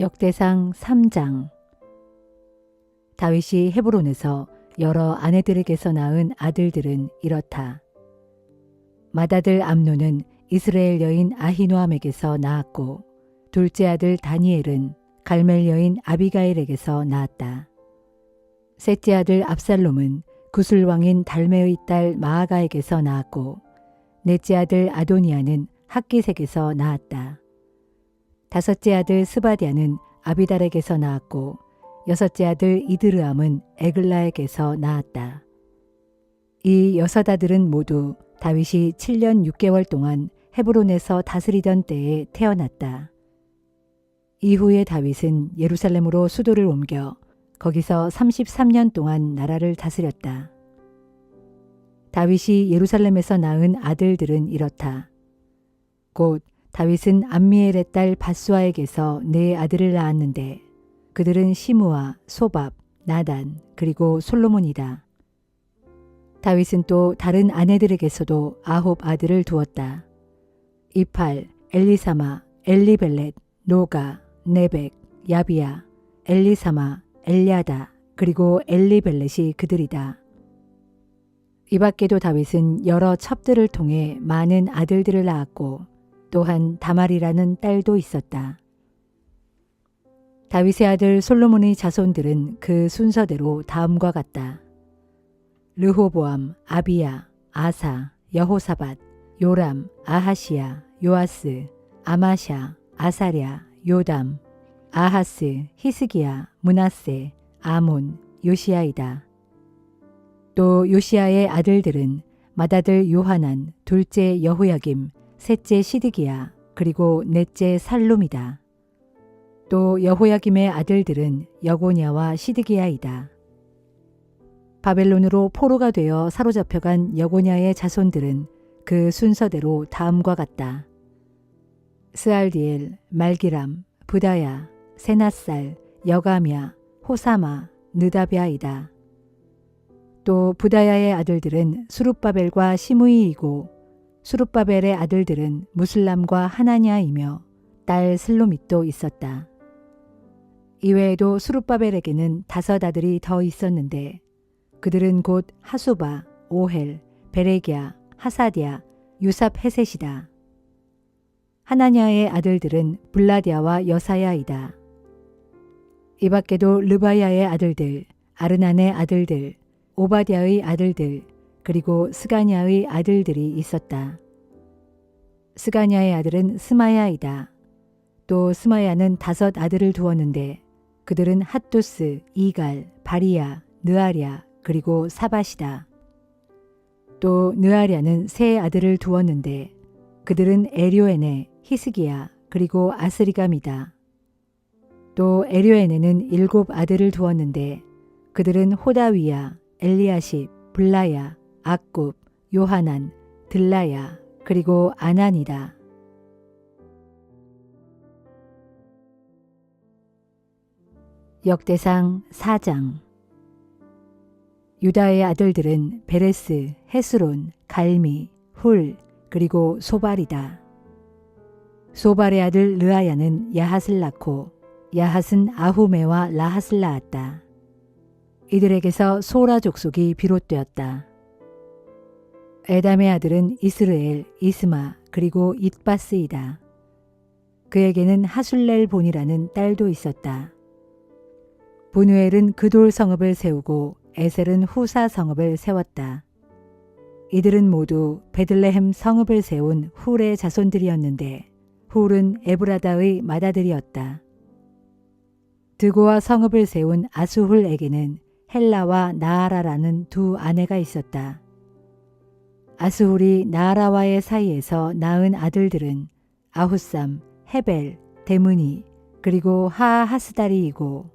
역대상 3장. 다윗이 헤브론에서 여러 아내들에게서 낳은 아들들은 이렇다. 맏아들 암논은 이스라엘 여인 아히노암에게서 낳았고, 둘째 아들 다니엘은 갈멜 여인 아비가일에게서 낳았다. 셋째 아들 압살롬은 구술 왕인 달메의 딸 마아가에게서 낳았고, 넷째 아들 아도니아는 학기색에서 낳았다. 다섯째 아들 스바디아는 아비달에게서 낳았고, 여섯째 아들 이드르암은 에글라에게서 낳았다. 이 여섯 아들은 모두 다윗이 7년 6개월 동안 헤브론에서 다스리던 때에 태어났다. 이후에 다윗은 예루살렘으로 수도를 옮겨 거기서 33년 동안 나라를 다스렸다. 다윗이 예루살렘에서 낳은 아들들은 이렇다. 곧 다윗은 암미엘의 딸 밧수아에게서 네 아들을 낳았는데 그들은 시므아, 소밥, 나단, 그리고 솔로몬이다. 다윗은 또 다른 아내들에게서도 9 아들을 두었다. 이팔, 엘리사마, 엘리벨렛, 노가, 네벡, 야비야, 엘리사마, 엘리아다, 그리고 엘리벨렛이 그들이다. 이 밖에도 다윗은 여러 첩들을 통해 많은 아들들을 낳았고 또한 다말이라는 딸도 있었다. 다윗의 아들 솔로몬의 자손들은 그 순서대로 다음과 같다. 르호보암, 아비야, 아사, 여호사밧, 요람, 아하시야, 요아스, 아마샤, 아사랴, 요담, 아하스, 히스기야, 므낫세, 아몬, 요시야이다. 또 요시야의 아들들은 맏아들 요하난, 둘째 여호야김, 셋째 시드기야, 그리고 넷째 살룸이다. 또 여호야김의 아들들은 여고냐와 시드기야이다. 바벨론으로 포로가 되어 사로잡혀간 여고냐의 자손들은 그 순서대로 다음과 같다. 스알디엘, 말기람, 부다야, 세낫살, 여가랴, 호사마, 느다비아이다. 또 부다야의 아들들은 수룹바벨과 시므이이고 수룹바벨의 아들들은 무슬람과 하나냐이며 딸 슬로밋도 있었다. 이외에도 수룹바벨에게는 5 아들이 더 있었는데 그들은 곧 하수바, 오헬, 베레기야, 하사디아, 유삽 헤셋이다. 하나냐의 아들들은 블라디아와 여사야이다. 이 밖에도 르바야의 아들들, 아르난의 아들들, 오바댜의 아들들, 그리고 스가냐의 아들들이 있었다. 스가냐의 아들은 스마야이다. 또 스마야는 5 아들을 두었는데 그들은 핫두스, 이갈, 바리야, 느아랴, 그리고 사밧이다. 또 느아랴는 3 아들을 두었는데 그들은 에료에네, 히스기야, 그리고 아스리감이다. 또 에료에네는 7 아들을 두었는데 그들은 호다위야, 엘리야십, 블라야, 악굽, 요하난, 들라야, 그리고 아난이다. 역대상 4장. 유다의 아들들은 베레스, 헤스론, 갈미, 훌, 그리고 소발이다. 소발의 아들 르아야는 야핫을 낳고 야핫은 아후메와 라핫을 낳았다. 이들에게서 소라 족속이 비롯되었다. 에담의 아들은 이스르엘, 이스마, 그리고 잇바스이다. 그에게는 하술렐 본이라는 딸도 있었다. 분우엘은 그돌 성읍을 세우고 에셀은 후사 성읍을 세웠다. 이들은 모두 베들레헴 성읍을 세운 훌의 자손들이었는데 훌은 에브라다의 맏아들이었다. 드고와 성읍을 세운 아수훌에게는 헬라와 나아라라는 2 아내가 있었다. 아수훌이 나아라와의 사이에서 낳은 아들들은 아후삼, 헤벨, 데므니, 그리고 하하스다리이고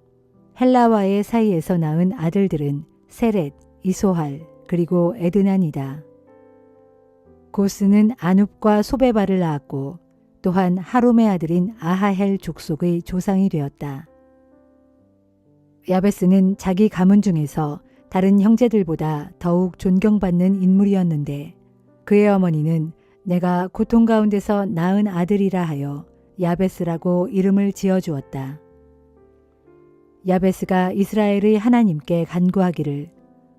헬라와의 사이에서 낳은 아들들은 세렛, 이소할, 그리고 에드난이다. 고스는 아눕과 소베바를 낳았고 또한 하룸의 아들인 아하헬 족속의 조상이 되었다. 야베스는 자기 가문 중에서 다른 형제들보다 더욱 존경받는 인물이었는데 그의 어머니는 내가 고통 가운데서 낳은 아들이라 하여 야베스라고 이름을 지어주었다. 야베스가 이스라엘의 하나님께 간구하기를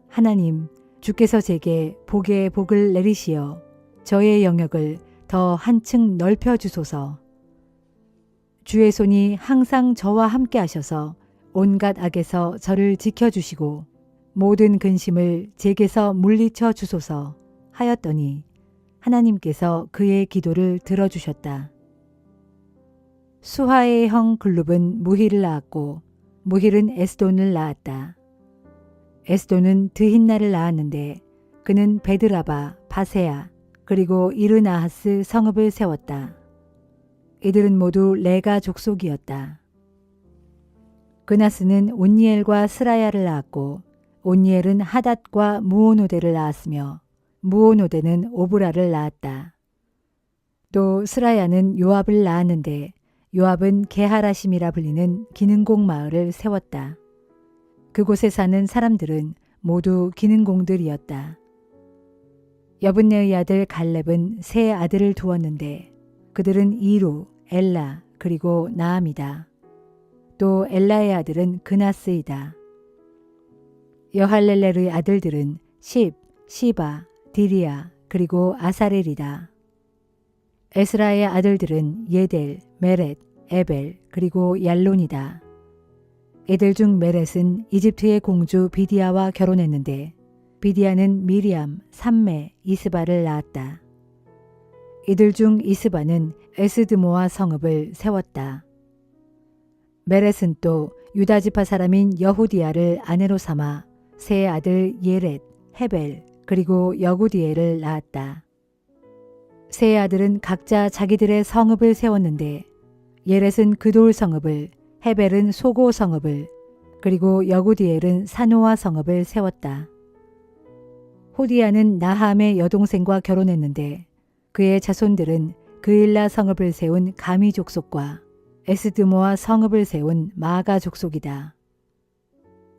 하나님 주께서 제게 복의 복을 내리시어 저의 영역을 더 한층 넓혀 주소서. 주의 손이 항상 저와 함께 하셔서 온갖 악에서 저를 지켜주시고 모든 근심을 제게서 물리쳐 주소서 하였더니 하나님께서 그의 기도를 들어주셨다. 수하의 형 글룹은 무힐을 낳았고 무힐은 에스돈을 낳았다. 에스돈은 드힌나를 낳았는데 그는 베드라바, 바세아, 그리고 이르나하스 성읍을 세웠다. 이들은 모두 레가 족속이었다. 그나스는 온니엘과 스라야를 낳았고 온니엘은 하닷과 무오노데를 낳았으며 무오노데는 오브라를 낳았다. 또 스라야는 요압을 낳았는데 요압은 게하라심이라 불리는 기능공 마을을 세웠다. 그곳에 사는 사람들은 모두 기능공들이었다. 여분네의 아들 갈렙은 세 아들을 두었는데 그들은 이루, 엘라, 그리고 나암이다. 또 엘라의 아들은 그나스이다. 여할렐렐의 아들들은 십, 시바, 디리아, 그리고 아사렐이다. 에스라의 아들들은 예델, 메렛, 에벨, 그리고 얄론이다. 이들 중 메렛은 이집트의 공주 비디아와 결혼했는데 비디아는 미리암, 삼메, 이스바를 낳았다. 이들 중 이스바는 에스드모아 성읍을 세웠다. 메렛은 또 유다지파 사람인 여후디아를 아내로 삼아 세 아들 예렛, 헤벨, 그리고 여구디엘을 낳았다. 세 아들은 각자 자기들의 성읍을 세웠는데 예렛은 그돌 성읍을, 헤벨은 소고 성읍을, 그리고 여구디엘은 사노아 성읍을 세웠다. 호디아는 나함의 여동생과 결혼했는데 그의 자손들은 그일라 성읍을 세운 가미 족속과 에스드모아 성읍을 세운 마가 족속이다.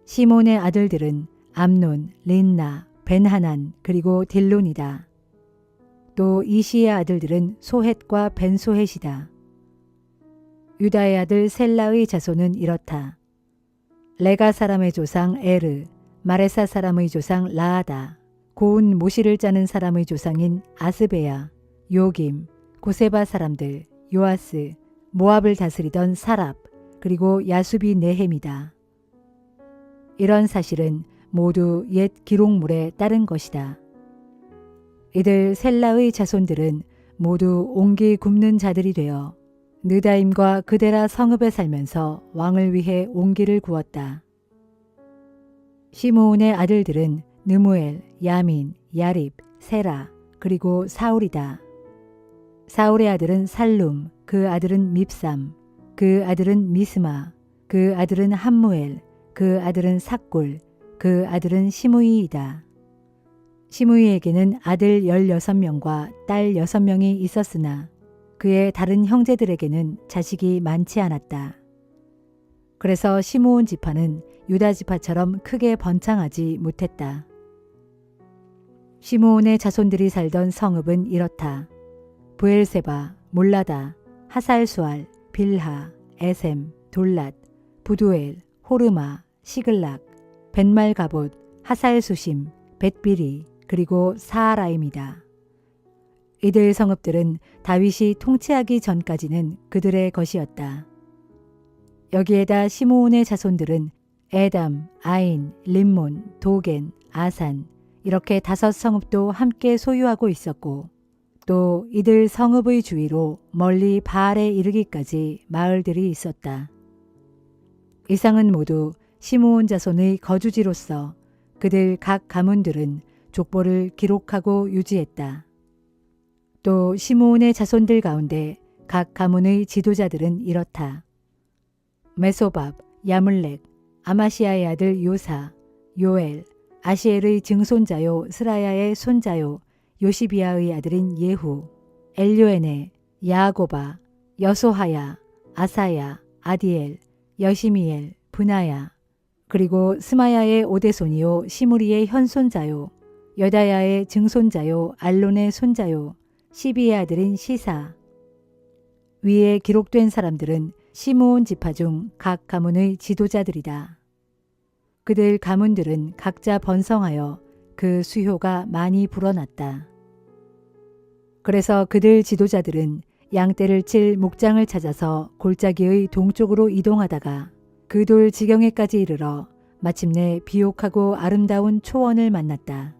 시몬의 아들들은 암논, 린나, 벤하난, 그리고 딜론이다. 또 이시의 아들들은 소헷과 벤소헷이다. 유다의 아들 셀라의 자손은 이렇다. 레가 사람의 조상 에르, 마레사 사람의 조상 라아다, 고운 모시를 짜는 사람의 조상인 아스베야, 요김, 고세바 사람들, 요아스, 모압을 다스리던 사랍, 그리고 야수비 네헴이다. 이런 사실은 모두 옛 기록물에 따른 것이다. 이들 셀라의 자손들은 모두 옹기 굽는 자들이 되어 느다임과 그데라 성읍에 살면서 왕을 위해 옹기를 구웠다. 시므온의 아들들은 느무엘, 야민, 야립, 세라, 그리고 사울이다. 사울의 아들은 살룸, 그 아들은 밉삼, 그 아들은 미스마, 그 아들은 함무엘, 그 아들은 삭굴, 그 아들은 시므이이다. 시므이에게는 아들 16명과 딸 6명이 있었으나 그의 다른 형제들에게는 자식이 많지 않았다. 그래서 시므온 지파는 유다 지파처럼 크게 번창하지 못했다. 시므온의 자손들이 살던 성읍은 이렇다. 브엘세바, 몰라다, 하살수알, 빌하, 에셈, 돌랏, 부두엘, 호르마, 시글락, 벤말가봇, 하살수심, 벳비리, 그리고 사하라임이다. 이들 성읍들은 다윗이 통치하기 전까지는 그들의 것이었다. 여기에다 시므온의 자손들은 에담, 아인, 림몬, 도겐, 아산 이렇게 5 성읍도 함께 소유하고 있었고 또 이들 성읍의 주위로 멀리 바알에 이르기까지 마을들이 있었다. 이상은 모두 시므온 자손의 거주지로서 그들 각 가문들은 족보를 기록하고 유지했다. 또 시므온의 자손들 가운데 각 가문의 지도자들은 이렇다. 메소밥, 야물렉, 아마시아의 아들 요사, 요엘, 아시엘의 증손자요 스라야의 손자요 요시비아의 아들인 예후, 엘요에네, 야고바, 여소하야, 아사야, 아디엘, 여시미엘, 브나야, 그리고 스마야의 오대손이요 시무리의 현손자요 여다야의 증손자요 알론의 손자요 시비의 아들인 시사. 위에 기록된 사람들은 시므온 지파 중 각 가문의 지도자들이다. 그들 가문들은 각자 번성하여 그 수효가 많이 불어났다. 그래서 그들 지도자들은 양떼를 칠 목장을 찾아서 골짜기의 동쪽으로 이동하다가 그 돌 지경에까지 이르러 마침내 비옥하고 아름다운 초원을 만났다.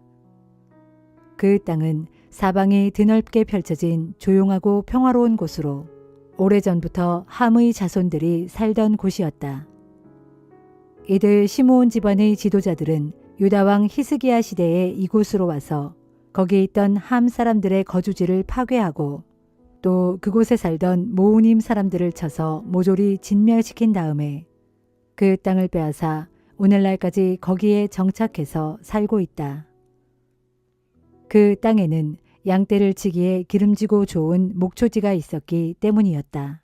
그 땅은 사방이 드넓게 펼쳐진 조용하고 평화로운 곳으로 오래전부터 함의 자손들이 살던 곳이었다. 이들 시므온 집안의 지도자들은 유다왕 히스기야 시대에 이곳으로 와서 거기 있던 함 사람들의 거주지를 파괴하고 또 그곳에 살던 모우님 사람들을 쳐서 모조리 진멸시킨 다음에 그 땅을 빼앗아 오늘날까지 거기에 정착해서 살고 있다. 그 땅에는 양떼를 치기에 기름지고 좋은 목초지가 있었기 때문이었다.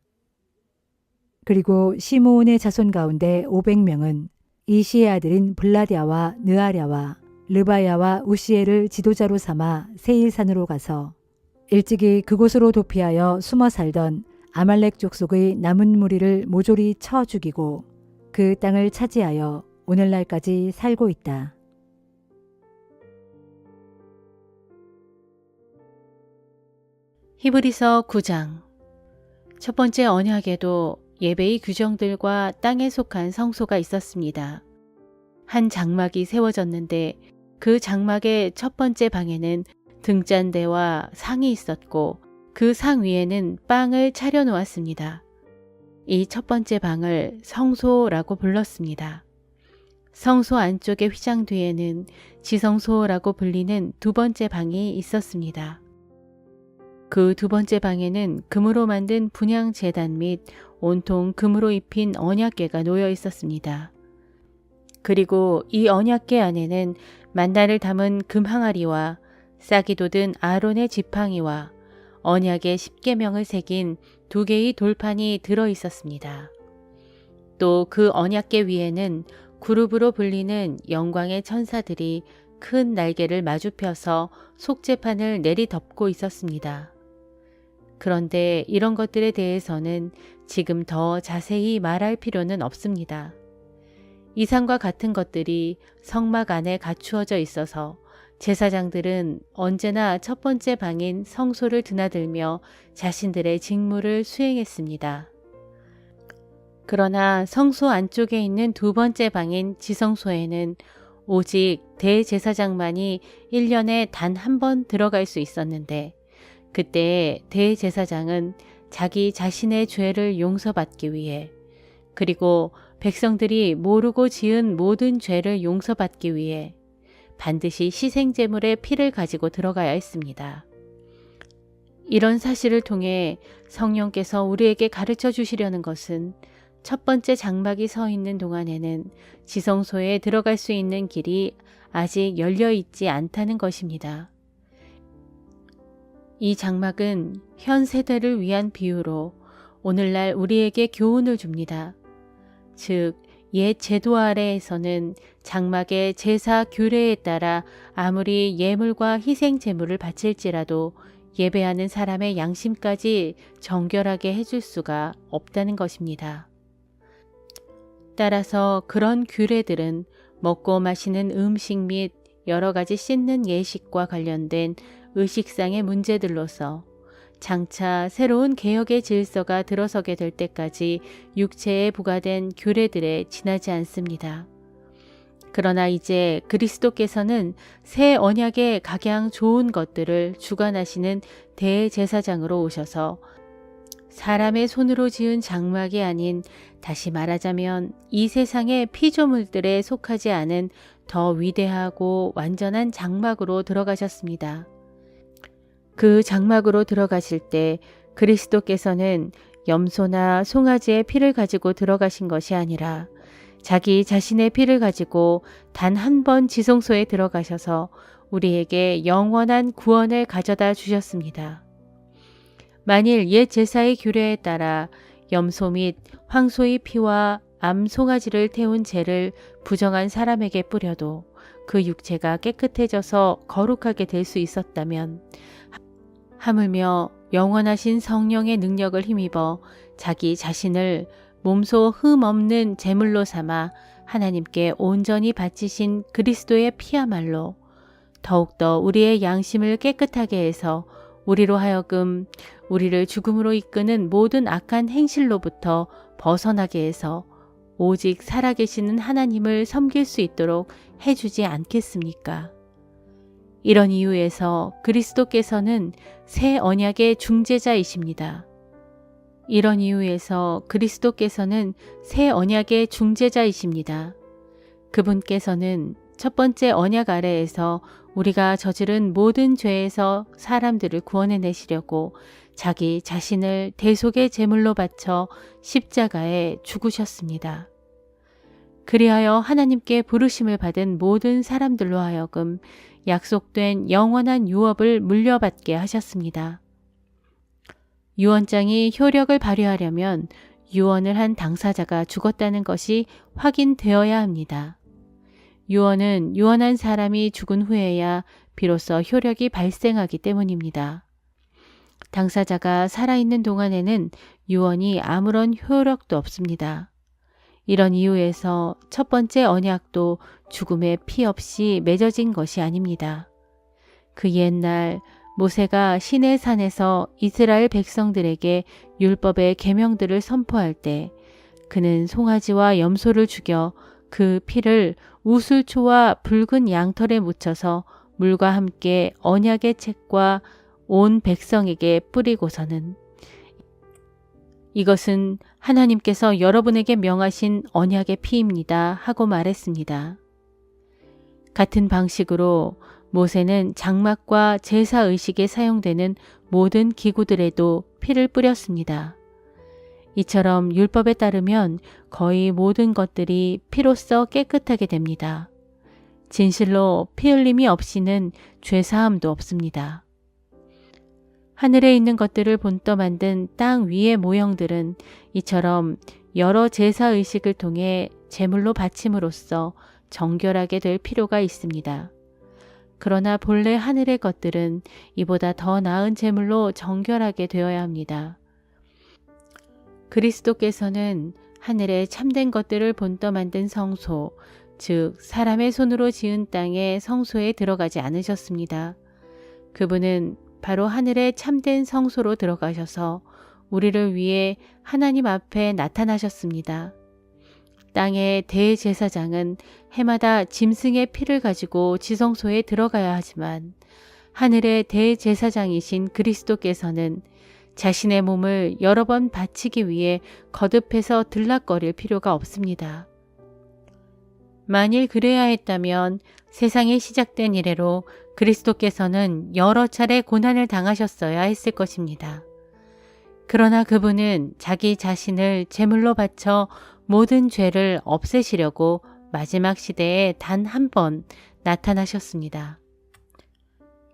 그리고 시므온의 자손 가운데 500명은 이시의 아들인 블라랴와 느아랴와 르바야와 우시엘을 지도자로 삼아 세일산으로 가서 일찍이 그곳으로 도피하여 숨어 살던 아말렉 족속의 남은 무리를 모조리 쳐 죽이고 그 땅을 차지하여 오늘날까지 살고 있다. 히브리서 9장. 첫 번째 언약에도 예배의 규정들과 땅에 속한 성소가 있었습니다. 한 장막이 세워졌는데 그 장막의 첫 번째 방에는 등잔대와 상이 있었고 그 상 위에는 빵을 차려 놓았습니다. 이 첫 번째 방을 성소라고 불렀습니다. 성소 안쪽의 휘장 뒤에는 지성소라고 불리는 두 번째 방이 있었습니다. 그 두 번째 방에는 금으로 만든 분향 제단 및 온통 금으로 입힌 언약궤가 놓여 있었습니다. 그리고 이 언약궤 안에는 만나를 담은 금 항아리와 싹이 돋은 아론의 지팡이와 언약의 10계명을 새긴 2개의 돌판이 들어 있었습니다. 또 그 언약궤 위에는 구룹으로 불리는 영광의 천사들이 큰 날개를 마주 펴서 속죄판을 내리덮고 있었습니다. 그런데 이런 것들에 대해서는 지금 더 자세히 말할 필요는 없습니다. 이상과 같은 것들이 성막 안에 갖추어져 있어서 제사장들은 언제나 첫 번째 방인 성소를 드나들며 자신들의 직무를 수행했습니다. 그러나 성소 안쪽에 있는 두 번째 방인 지성소에는 오직 대제사장만이 1년에 단 한 번 들어갈 수 있었는데 그때 대제사장은 자기 자신의 죄를 용서받기 위해 그리고 백성들이 모르고 지은 모든 죄를 용서받기 위해 반드시 희생제물의 피를 가지고 들어가야 했습니다. 이런 사실을 통해 성령께서 우리에게 가르쳐 주시려는 것은 첫 번째 장막이 서 있는 동안에는 지성소에 들어갈 수 있는 길이 아직 열려 있지 않다는 것입니다. 이 장막은 현 세대를 위한 비유로 오늘날 우리에게 교훈을 줍니다. 즉, 옛 제도 아래에서는 장막의 제사 규례에 따라 아무리 예물과 희생 제물을 바칠지라도 예배하는 사람의 양심까지 정결하게 해줄 수가 없다는 것입니다. 따라서 그런 규례들은 먹고 마시는 음식 및 여러 가지 씻는 예식과 관련된 의식상의 문제들로서 장차 새로운 개혁의 질서가 들어서게 될 때까지 육체에 부과된 규례들에 지나지 않습니다. 그러나 이제 그리스도께서는 새 언약의 각양 좋은 것들을 주관하시는 대제사장으로 오셔서 사람의 손으로 지은 장막이 아닌, 다시 말하자면 이 세상의 피조물들에 속하지 않은 더 위대하고 완전한 장막으로 들어가셨습니다. 그 장막으로 들어가실 때 그리스도께서는 염소나 송아지의 피를 가지고 들어가신 것이 아니라 자기 자신의 피를 가지고 단 한 번 지성소에 들어가셔서 우리에게 영원한 구원을 가져다 주셨습니다. 만일 옛 제사의 규례에 따라 염소 및 황소의 피와 암 송아지를 태운 재를 부정한 사람에게 뿌려도 그 육체가 깨끗해져서 거룩하게 될 수 있었다면, 하물며 영원하신 성령의 능력을 힘입어 자기 자신을 몸소 흠 없는 제물로 삼아 하나님께 온전히 바치신 그리스도의 피야말로 더욱더 우리의 양심을 깨끗하게 해서 우리로 하여금 우리를 죽음으로 이끄는 모든 악한 행실로부터 벗어나게 해서 오직 살아계시는 하나님을 섬길 수 있도록 해주지 않겠습니까? 이런 이유에서 그리스도께서는 새 언약의 중재자이십니다. 이런 이유에서 그리스도께서는 새 언약의 중재자이십니다. 그분께서는 첫 번째 언약 아래에서 우리가 저지른 모든 죄에서 사람들을 구원해내시려고 자기 자신을 대속의 제물로 바쳐 십자가에 죽으셨습니다. 그리하여 하나님께 부르심을 받은 모든 사람들로 하여금 약속된 영원한 유업을 물려받게 하셨습니다. 유언장이 효력을 발휘하려면 유언을 한 당사자가 죽었다는 것이 확인되어야 합니다. 유언은 유언한 사람이 죽은 후에야 비로소 효력이 발생하기 때문입니다. 당사자가 살아있는 동안에는 유언이 아무런 효력도 없습니다. 이런 이유에서 첫 번째 언약도 죽음의 피 없이 맺어진 것이 아닙니다. 그 옛날 모세가 시내산에서 이스라엘 백성들에게 율법의 계명들을 선포할 때 그는 송아지와 염소를 죽여 그 피를 우슬초와 붉은 양털에 묻혀서 물과 함께 언약의 책과 온 백성에게 뿌리고서는 이것은 하나님께서 여러분에게 명하신 언약의 피입니다 하고 말했습니다. 같은 방식으로 모세는 장막과 제사의식에 사용되는 모든 기구들에도 피를 뿌렸습니다. 이처럼 율법에 따르면 거의 모든 것들이 피로써 깨끗하게 됩니다. 진실로 피 흘림이 없이는 죄사함도 없습니다. 하늘에 있는 것들을 본떠 만든 땅 위의 모형들은 이처럼 여러 제사의식을 통해 제물로 바침으로써 정결하게 될 필요가 있습니다. 그러나 본래 하늘의 것들은 이보다 더 나은 제물로 정결하게 되어야 합니다. 그리스도께서는 하늘의 참된 것들을 본떠 만든 성소, 즉 사람의 손으로 지은 땅의 성소에 들어가지 않으셨습니다. 그분은 바로 하늘의 참된 성소로 들어가셔서 우리를 위해 하나님 앞에 나타나셨습니다. 땅의 대제사장은 해마다 짐승의 피를 가지고 지성소에 들어가야 하지만 하늘의 대제사장이신 그리스도께서는 자신의 몸을 여러 번 바치기 위해 거듭해서 들락거릴 필요가 없습니다. 만일 그래야 했다면 세상이 시작된 이래로 그리스도께서는 여러 차례 고난을 당하셨어야 했을 것입니다. 그러나 그분은 자기 자신을 제물로 바쳐 모든 죄를 없애시려고 마지막 시대에 단 한 번 나타나셨습니다.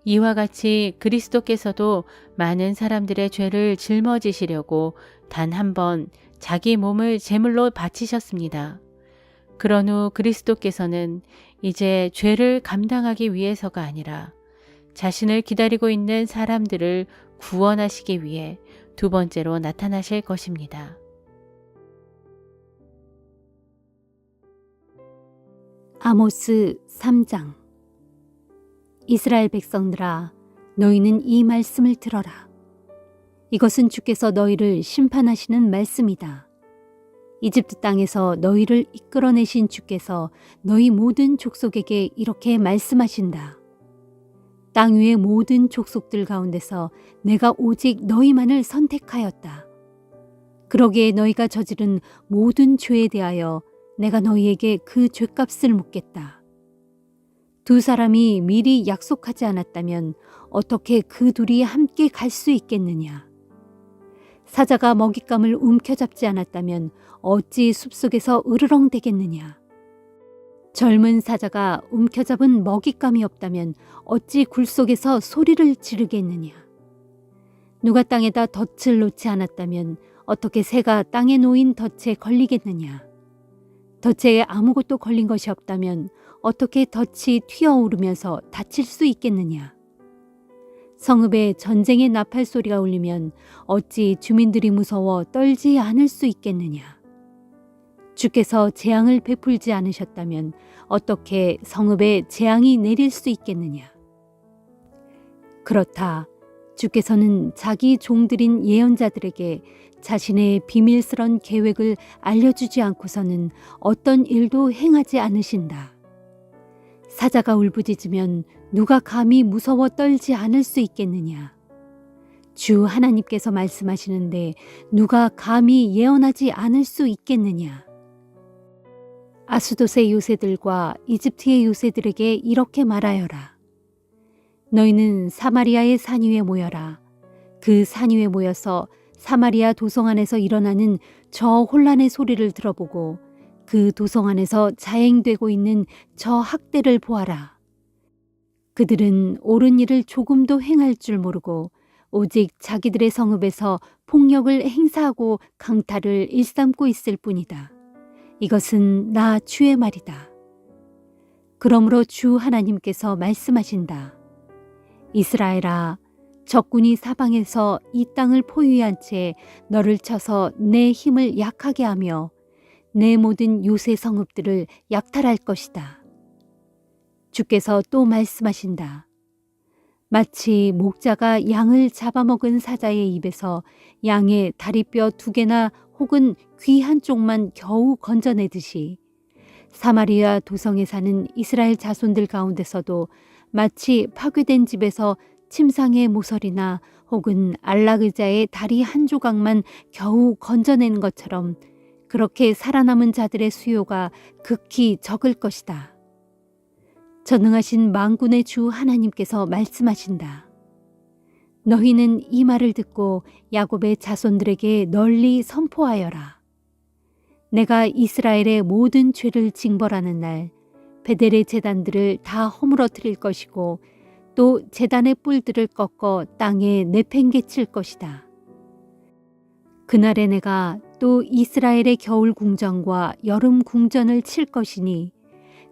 이와 같이 그리스도께서도 많은 사람들의 죄를 짊어지시려고 단 한 번 자기 몸을 제물로 바치셨습니다. 그런 후 그리스도께서는 이제 죄를 감당하기 위해서가 아니라 자신을 기다리고 있는 사람들을 구원하시기 위해 두 번째로 나타나실 것입니다. 아모스 3장. 이스라엘 백성들아, 너희는 이 말씀을 들어라. 이것은 주께서 너희를 심판하시는 말씀이다. 이집트 땅에서 너희를 이끌어내신 주께서 너희 모든 족속에게 이렇게 말씀하신다. 땅 위의 모든 족속들 가운데서 내가 오직 너희만을 선택하였다. 그러기에 너희가 저지른 모든 죄에 대하여 내가 너희에게 그 죄값을 묻겠다. 두 사람이 미리 약속하지 않았다면 어떻게 그 둘이 함께 갈 수 있겠느냐? 사자가 먹잇감을 움켜잡지 않았다면 어찌 숲속에서 으르렁대겠느냐? 젊은 사자가 움켜잡은 먹잇감이 없다면 어찌 굴 속에서 소리를 지르겠느냐? 누가 땅에다 덫을 놓지 않았다면 어떻게 새가 땅에 놓인 덫에 걸리겠느냐? 덫에 아무것도 걸린 것이 없다면 어떻게 덫이 튀어오르면서 다칠 수 있겠느냐? 성읍에 전쟁의 나팔 소리가 울리면 어찌 주민들이 무서워 떨지 않을 수 있겠느냐. 주께서 재앙을 베풀지 않으셨다면 어떻게 성읍에 재앙이 내릴 수 있겠느냐. 그렇다. 주께서는 자기 종들인 예언자들에게 자신의 비밀스런 계획을 알려주지 않고서는 어떤 일도 행하지 않으신다. 사자가 울부짖으면 누가 감히 무서워 떨지 않을 수 있겠느냐. 주 하나님께서 말씀하시는데 누가 감히 예언하지 않을 수 있겠느냐. 아수돗의 요새들과 이집트의 요새들에게 이렇게 말하여라. 너희는 사마리아의 산 위에 모여라. 그 산 위에 모여서 사마리아 도성 안에서 일어나는 저 혼란의 소리를 들어보고 그 도성 안에서 자행되고 있는 저 학대를 보아라. 그들은 옳은 일을 조금도 행할 줄 모르고 오직 자기들의 성읍에서 폭력을 행사하고 강탈을 일삼고 있을 뿐이다. 이것은 나 주의 말이다. 그러므로 주 하나님께서 말씀하신다. 이스라엘아, 적군이 사방에서 이 땅을 포위한 채 너를 쳐서 내 힘을 약하게 하며 내 모든 요새 성읍들을 약탈할 것이다. 주께서 또 말씀하신다. 마치 목자가 양을 잡아먹은 사자의 입에서 양의 다리뼈 2개나 혹은 귀 한쪽만 겨우 건져내듯이 사마리아 도성에 사는 이스라엘 자손들 가운데서도 마치 파괴된 집에서 침상의 모서리나 혹은 안락의자의 다리 한 조각만 겨우 건져내는 것처럼 그렇게 살아남은 자들의 수요가 극히 적을 것이다. 전능하신 만군의 주 하나님께서 말씀하신다. 너희는 이 말을 듣고 야곱의 자손들에게 널리 선포하여라. 내가 이스라엘의 모든 죄를 징벌하는 날 베델의 제단들을 다 허물어뜨릴 것이고 또 제단의 뿔들을 꺾어 땅에 내팽개칠 것이다. 그날에 내가 또 이스라엘의 겨울 궁전과 여름 궁전을 칠 것이니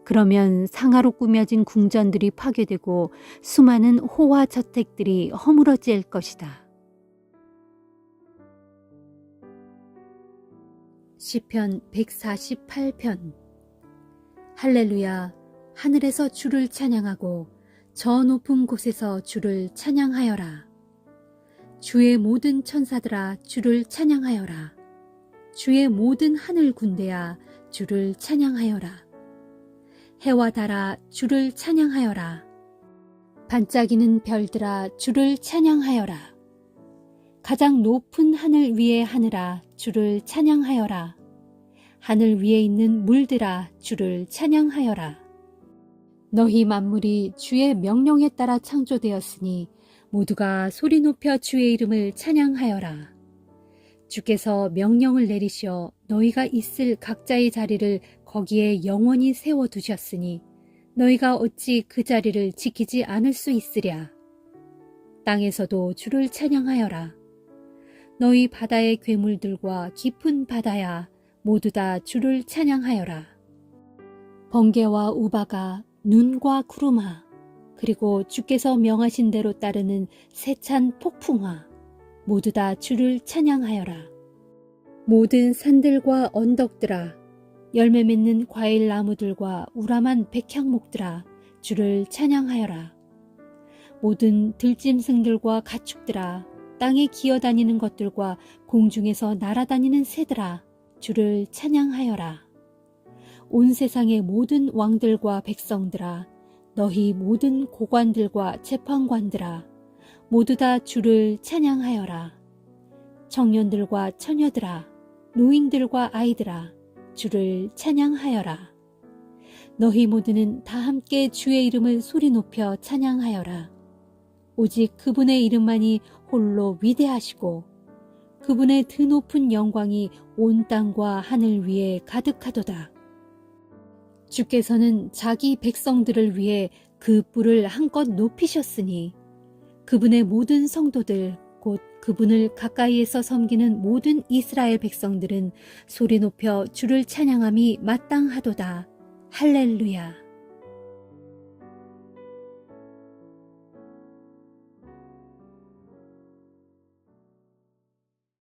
그러면 상하로 꾸며진 궁전들이 파괴되고 수많은 호화 저택들이 허물어질 것이다. 시편 148편. 할렐루야, 하늘에서 주를 찬양하고 저 높은 곳에서 주를 찬양하여라. 주의 모든 천사들아 주를 찬양하여라. 주의 모든 하늘 군대야 주를 찬양하여라. 해와 달아 주를 찬양하여라. 반짝이는 별들아 주를 찬양하여라. 가장 높은 하늘 위의 하늘아 주를 찬양하여라. 하늘 위에 있는 물들아 주를 찬양하여라. 너희 만물이 주의 명령에 따라 창조되었으니 모두가 소리 높여 주의 이름을 찬양하여라. 주께서 명령을 내리시어 너희가 있을 각자의 자리를 거기에 영원히 세워두셨으니 너희가 어찌 그 자리를 지키지 않을 수 있으랴. 땅에서도 주를 찬양하여라. 너희 바다의 괴물들과 깊은 바다야 모두 다 주를 찬양하여라. 번개와 우박아 눈과 구름아 그리고 주께서 명하신 대로 따르는 세찬 폭풍아 모두 다 주를 찬양하여라. 모든 산들과 언덕들아 열매 맺는 과일 나무들과 우람한 백향목들아 주를 찬양하여라. 모든 들짐승들과 가축들아 땅에 기어다니는 것들과 공중에서 날아다니는 새들아 주를 찬양하여라. 온 세상의 모든 왕들과 백성들아 너희 모든 고관들과 재판관들아 모두 다 주를 찬양하여라. 청년들과 처녀들아 노인들과 아이들아 주를 찬양하여라. 너희 모두는 다 함께 주의 이름을 소리 높여 찬양하여라. 오직 그분의 이름만이 홀로 위대하시고 그분의 드높은 영광이 온 땅과 하늘 위에 가득하도다. 주께서는 자기 백성들을 위해 그 뿔을 한껏 높이셨으니 그분의 모든 성도들 곧 그분을 가까이에서 섬기는 모든 이스라엘 백성들은 소리 높여 주를 찬양함이 마땅하도다. 할렐루야.